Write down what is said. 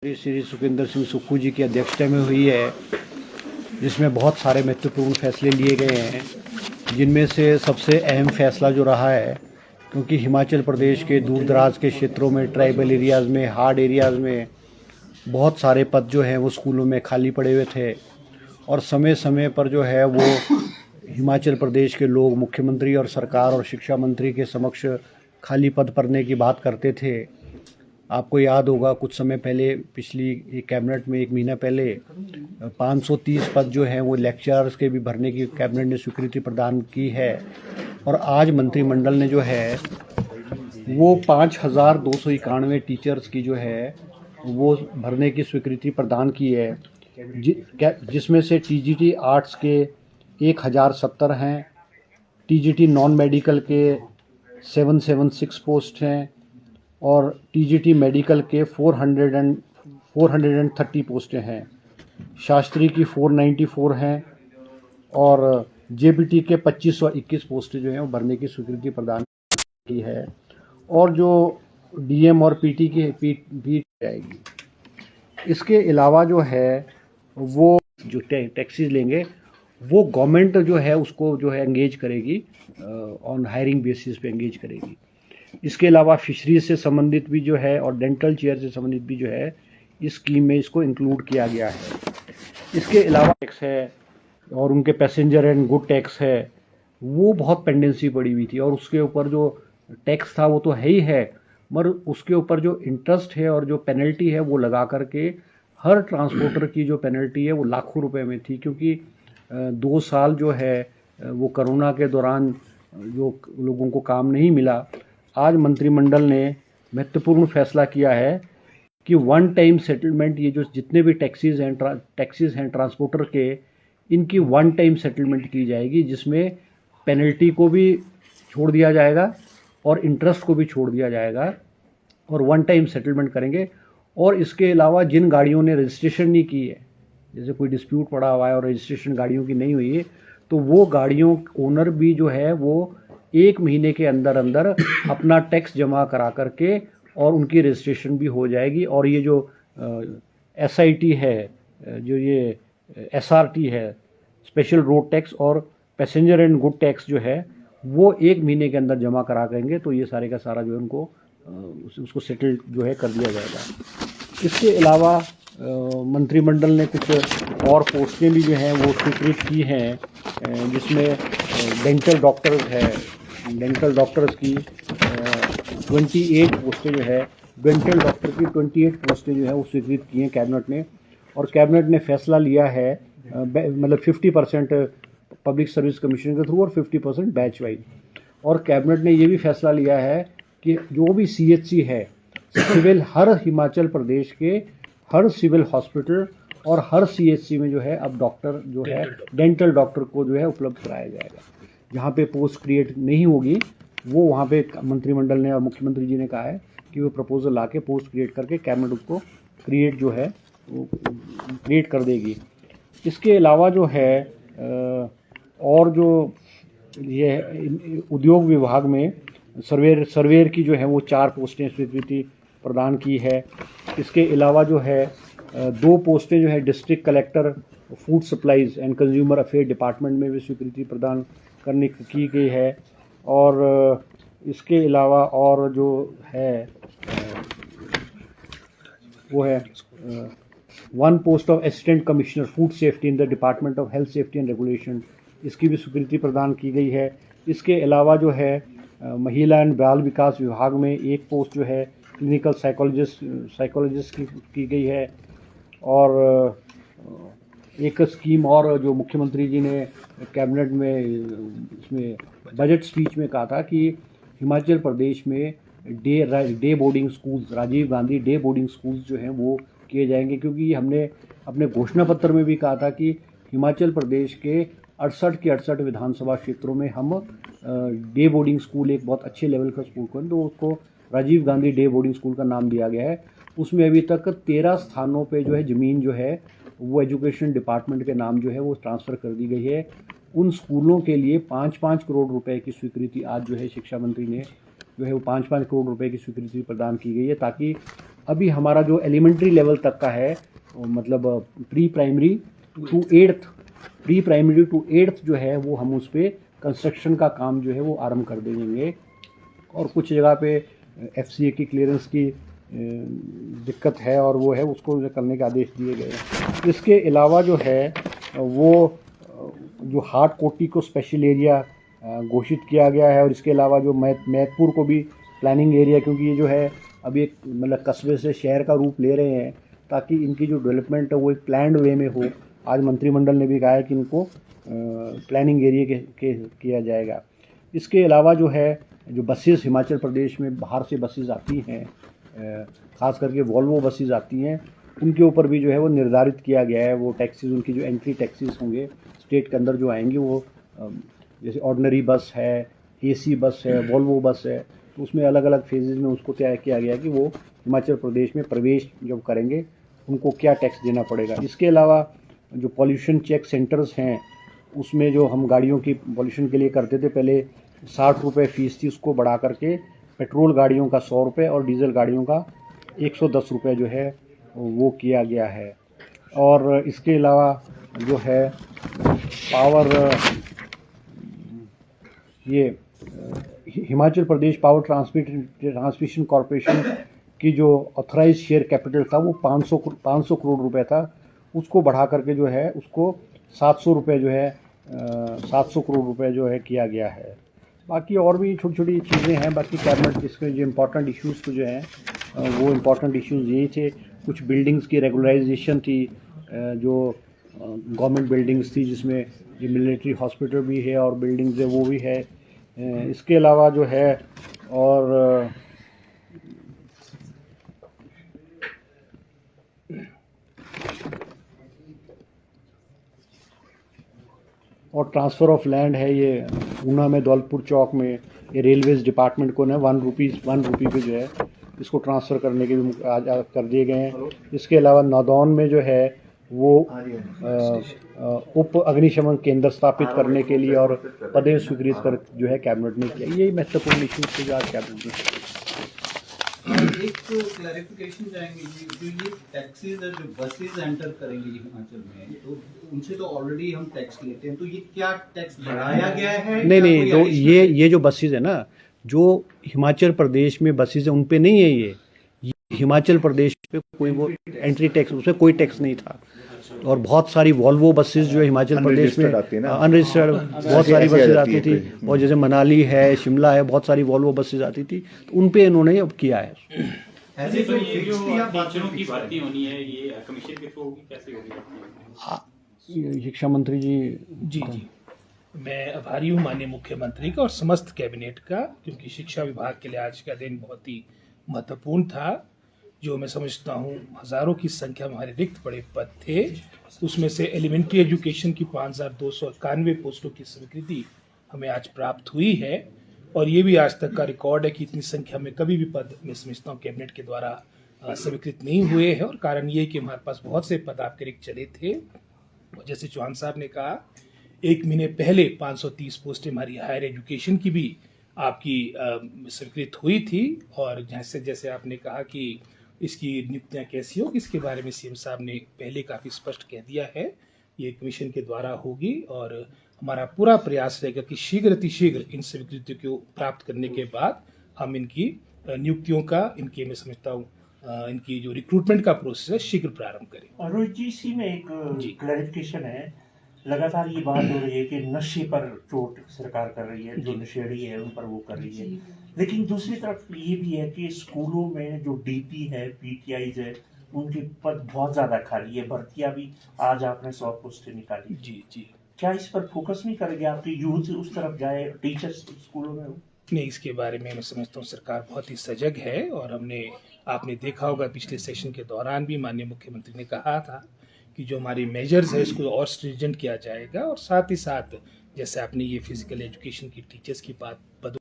श्री सुखविंदर सिंह सुक्खू जी की अध्यक्षता में हुई है, जिसमें बहुत सारे महत्वपूर्ण फैसले लिए गए हैं, जिनमें से सबसे अहम फैसला जो रहा है, क्योंकि हिमाचल प्रदेश के दूर दराज के क्षेत्रों में, ट्राइबल एरियाज़ में, हार्ड एरियाज़ में बहुत सारे पद जो हैं वो स्कूलों में खाली पड़े हुए थे और समय समय पर जो है वो हिमाचल प्रदेश के लोग मुख्यमंत्री और सरकार और शिक्षा मंत्री के समक्ष खाली पद भरने की बात करते थे। आपको याद होगा कुछ समय पहले पिछली कैबिनेट में 1 महीना पहले 530 पद जो हैं वो लेक्चरर्स के भी भरने की कैबिनेट ने स्वीकृति प्रदान की है और आज मंत्रिमंडल ने जो है वो 5291 टीचर्स की जो है वो भरने की स्वीकृति प्रदान की है, जिसमें से टीजीटी आर्ट्स के 1070 हैं, टीजीटी नॉन मेडिकल के 776 पोस्ट हैं और टीजीटी मेडिकल के 430 पोस्टें हैं, शास्त्री की 494 हैं और जेपीटी के 2521 पोस्टें जो हैं वो भरने की स्वीकृति प्रदान की है और जो डीएम और पीटी की भी जाएगी। इसके अलावा जो है वो जो टैक्सीज लेंगे वो गवर्नमेंट जो है उसको जो है एंगेज करेगी, ऑन हायरिंग बेसिस पे एंगेज करेगी। इसके अलावा फिशरीज से संबंधित भी जो है और डेंटल चेयर से संबंधित भी जो है इस स्कीम में इसको इंक्लूड किया गया है। इसके अलावा टैक्स है और उनके पैसेंजर एंड गुड टैक्स है, वो बहुत पेंडेंसी पड़ी हुई थी और उसके ऊपर जो टैक्स था वो तो है ही है, मगर उसके ऊपर जो इंटरेस्ट है और जो पेनल्टी है वो लगा करके हर ट्रांसपोर्टर की जो पेनल्टी है वो लाखों रुपए में थी, क्योंकि 2 साल जो है वो कोरोना के दौरान जो लोगों को काम नहीं मिला। आज मंत्रिमंडल ने महत्वपूर्ण फैसला किया है कि वन टाइम सेटलमेंट, ये जो जितने भी टैक्सीज हैं ट्रांसपोर्टर के, इनकी वन टाइम सेटलमेंट की जाएगी, जिसमें पेनल्टी को भी छोड़ दिया जाएगा और इंटरेस्ट को भी छोड़ दिया जाएगा और वन टाइम सेटलमेंट करेंगे। और इसके अलावा जिन गाड़ियों ने रजिस्ट्रेशन नहीं की है, जैसे कोई डिस्प्यूट पड़ा हुआ है और रजिस्ट्रेशन गाड़ियों की नहीं हुई है, तो वो गाड़ियों ओनर भी जो है वो 1 महीने के अंदर अंदर अपना टैक्स जमा करा करके और उनकी रजिस्ट्रेशन भी हो जाएगी। और ये जो एसआईटी है, जो ये एसआरटी है, स्पेशल रोड टैक्स और पैसेंजर एंड गुड टैक्स जो है वो 1 महीने के अंदर जमा करा करेंगे, तो ये सारे का सारा जो है उनको उसको सेटल जो है कर दिया जाएगा। इसके अलावा मंत्रिमंडल ने कुछ और पोस्टें भी जो हैं वो स्वीकृत की हैं, जिसमें डेंटल डॉक्टर्स है, डेंटल डॉक्टर्स की 28 पोस्टें जो है, डेंटल डॉक्टर की 28 पोस्टें जो है वो स्वीकृत की हैं कैबिनेट ने। और कैबिनेट ने फैसला लिया है मतलब 50% पब्लिक सर्विस कमीशन के थ्रू और 50% बैच वाइज। और कैबिनेट ने ये भी फैसला लिया है कि जो भी सीएचसी है, सिविल, हर हिमाचल प्रदेश के हर सिविल हॉस्पिटल और हर सीएचसी में जो है अब डॉक्टर जो है डेंटल डॉक्टर को जो है उपलब्ध कराया जाएगा। जहाँ पे पोस्ट क्रिएट नहीं होगी वो वहाँ पे मंत्रिमंडल ने और मुख्यमंत्री जी ने कहा है कि वो प्रपोजल ला के पोस्ट क्रिएट करके कैबिनेट उसको क्रिएट जो है वो क्रिएट कर देगी। इसके अलावा जो है और जो ये उद्योग विभाग में सर्वेयर की जो है वो 4 पोस्टें स्वीकृति प्रदान की है। इसके अलावा जो है 2 पोस्टें जो है district collector food supplies and consumer affair department में भी स्वीकृति प्रदान करने की गई है। और इसके अलावा और जो है वो है 1 post of assistant commissioner food safety in the department of health safety and regulation, इसकी भी स्वीकृति प्रदान की गई है। इसके अलावा जो है महिला एंड बाल विकास विभाग में 1 पोस्ट जो है क्लिनिकल साइकोलॉजिस्ट की गई है। और एक स्कीम और जो मुख्यमंत्री जी ने कैबिनेट में इसमें बजट स्पीच में कहा था कि हिमाचल प्रदेश में day boarding schools, Rajiv Gandhi day boarding schools जो हैं वो किए जाएंगे, क्योंकि हमने अपने घोषणा पत्र में भी कहा था कि हिमाचल प्रदेश के 68 के 68 विधानसभा क्षेत्रों में हम डे बोर्डिंग स्कूल, एक बहुत अच्छे लेवल का स्कूल खोलें, तो उसको Rajiv Gandhi day boarding school का नाम दिया गया है। उसमें अभी तक 13 स्थानों पे जो है ज़मीन जो है वो एजुकेशन डिपार्टमेंट के नाम जो है वो ट्रांसफ़र कर दी गई है। उन स्कूलों के लिए 5-5 करोड़ रुपए की स्वीकृति आज जो है शिक्षा मंत्री ने जो है वो 5-5 करोड़ रुपए की स्वीकृति प्रदान की गई है, ताकि अभी हमारा जो एलिमेंट्री लेवल तक का है, मतलब प्री प्राइमरी टू एट्थ जो है वो हम उस पर कंस्ट्रक्शन का काम जो है वो आरंभ कर देंगे। और कुछ जगह पे FCA की क्लियरेंस की दिक्कत है और वो है, उसको करने के आदेश दिए गए। इसके अलावा जो है वो जो हाट कोटी को स्पेशल एरिया घोषित किया गया है, और इसके अलावा जो मैदपुर को भी प्लानिंग एरिया, क्योंकि ये जो है अभी एक मतलब कस्बे से शहर का रूप ले रहे हैं, ताकि इनकी जो डेवलपमेंट है वो एक प्लान्ड वे में हो। आज मंत्रिमंडल ने भी कहा है कि इनको प्लानिंग एरिया के किया जाएगा। इसके अलावा जो है जो बसेस हिमाचल प्रदेश में बाहर से बसेस आती हैं, ख़ास करके वॉल्वो बसेस आती हैं, उनके ऊपर भी जो है वो निर्धारित किया गया है। वो टैक्सीज, उनकी जो एंट्री टैक्सीज होंगे स्टेट के अंदर जो आएंगी, वो जैसे ऑर्डिनरी बस है, AC बस है, वॉल्वो बस है, तो उसमें अलग अलग फेजेज़ में उसको तय किया गया कि वो हिमाचल प्रदेश में प्रवेश जब करेंगे उनको क्या टैक्स देना पड़ेगा। इसके अलावा जो पॉल्यूशन चेक सेंटर्स हैं, उसमें जो हम गाड़ियों की पॉल्यूशन के लिए करते थे, पहले 60 रुपये फ़ीस थी, उसको बढ़ा करके पेट्रोल गाड़ियों का 100 रुपये और डीजल गाड़ियों का 110 रुपये जो है वो किया गया है। और इसके अलावा जो है पावर, ये Himachal Pradesh power transmission corporation की जो ऑथराइज शेयर कैपिटल था वो 500 करोड़ रुपए था, उसको बढ़ा करके जो है उसको 700 रुपये जो है 700 करोड़ रुपए जो है किया गया है। बाकी और भी छोटी छोटी चीज़ें हैं। बाकी कैबिनेट जिसके जो इम्पोर्टेंट इश्यूज़ तो जो हैं वो इम्पोर्टेंट इश्यूज़ यही थे। कुछ बिल्डिंग्स की रेगुलराइजेशन थी, जो गवर्नमेंट बिल्डिंग्स थी, जिसमें ये मिलिट्री हॉस्पिटल भी है और बिल्डिंग्स है वो भी है। इसके अलावा जो है और ट्रांसफ़र ऑफ लैंड है, ये ऊना में दौलतपुर चौक में, ये रेलवेज़ डिपार्टमेंट को ना 1 रुपी पे जो है इसको ट्रांसफ़र करने के भी आज कर दिए गए हैं। इसके अलावा नौदौन में जो है वो उप अग्निशमन केंद्र स्थापित करने के लिए और पदेन स्वीकृत कर जो है कैबिनेट ने किया। यही महत्वपूर्ण इश्यूज थे जो आज कैबिनेट ने। एक तो क्लैरिफिकेशन चाहेंगे जी, जो ये टैक्सीज है जो बसेस एंटर करेंगे हिमाचल में, तो उनसे तो ऑलरेडी हम टैक्स लेते हैं, तो ये क्या टैक्स बढ़ाया गया है? नहीं, तो ये जो बसेस है ना, जो हिमाचल प्रदेश में बसेस है उन पे नहीं है ये हिमाचल प्रदेश पे कोई वो एंट्री टैक्स, उसमें कोई टैक्स नहीं था। और बहुत सारी वॉल्वो बसेस जो हिमाचल प्रदेश में अनरजिस्टर्ड बहुत सारी बसेस आती थी, और जैसे मनाली है, शिमला है, बहुत सारी वॉल्वो बसेस आती थी, तो उन पे इन्होंने अब किया है। ऐसे तो ये जो टीचरों की भर्ती होनी है, ये कमीशन के थ्रू होगी, कैसे होगी? शिक्षा मंत्री जी। जी, मैं आभारी हूँ माननीय मुख्यमंत्री का और समस्त कैबिनेट का, क्योंकि शिक्षा विभाग के लिए आज का दिन बहुत ही महत्वपूर्ण था। जो मैं समझता हूँ हज़ारों की संख्या में हमारे रिक्त पड़े पद थे, उसमें से एलिमेंट्री एजुकेशन की 5291 पोस्टों की स्वीकृति हमें आज प्राप्त हुई है। और ये भी आज तक का रिकॉर्ड है कि इतनी संख्या में कभी भी पद मैं समझता हूँ कैबिनेट के द्वारा स्वीकृत नहीं हुए हैं। और कारण ये कि हमारे पास बहुत से पद आपके रिक्त चले थे। जैसे चौहान साहब ने कहा, 1 महीने पहले 530 पोस्टें हमारी हायर एजुकेशन की भी आपकी स्वीकृत हुई थी। और जैसे जैसे आपने कहा कि इसकी नियुक्तियाँ कैसी होगी, इसके बारे में CM साहब ने पहले काफ़ी स्पष्ट कह दिया है, ये कमीशन के द्वारा होगी। और हमारा पूरा प्रयास रहेगा कि शीघ्र अतिशीघ्र इन स्वीकृतियों को प्राप्त करने के बाद हम इनकी नियुक्तियों का, इनके मैं समझता हूँ इनकी जो रिक्रूटमेंट का प्रोसेस है शीघ्र प्रारंभ करें। और रोहित जी, इसी में एक क्लैरिफिकेशन है, लगातार ये बात हो रही है कि नशे पर चोट सरकार कर रही है, जो नशेड़ी है उन पर वो कर रही है, लेकिन दूसरी तरफ ये भी है कि स्कूलों में जो DP है, PTIs है, उनके पद बहुत ज़्यादा खाली है, भर्तियाँ भी आज आपने 100 पोस्टें निकाली। जी, क्या इस पर फोकस नहीं करेंगे, आपकी यूथ उस तरफ जाए, टीचर्स स्कूलों में हो? नहीं, इसके बारे में मैं समझता हूँ सरकार बहुत ही सजग है। और आपने देखा होगा पिछले सेशन के दौरान भी माननीय मुख्यमंत्री ने कहा था कि जो हमारी मेजर्स है इसको और स्ट्रिजेंट किया जाएगा। और साथ ही साथ जैसे आपने ये फिजिकल एजुकेशन की टीचर्स की बात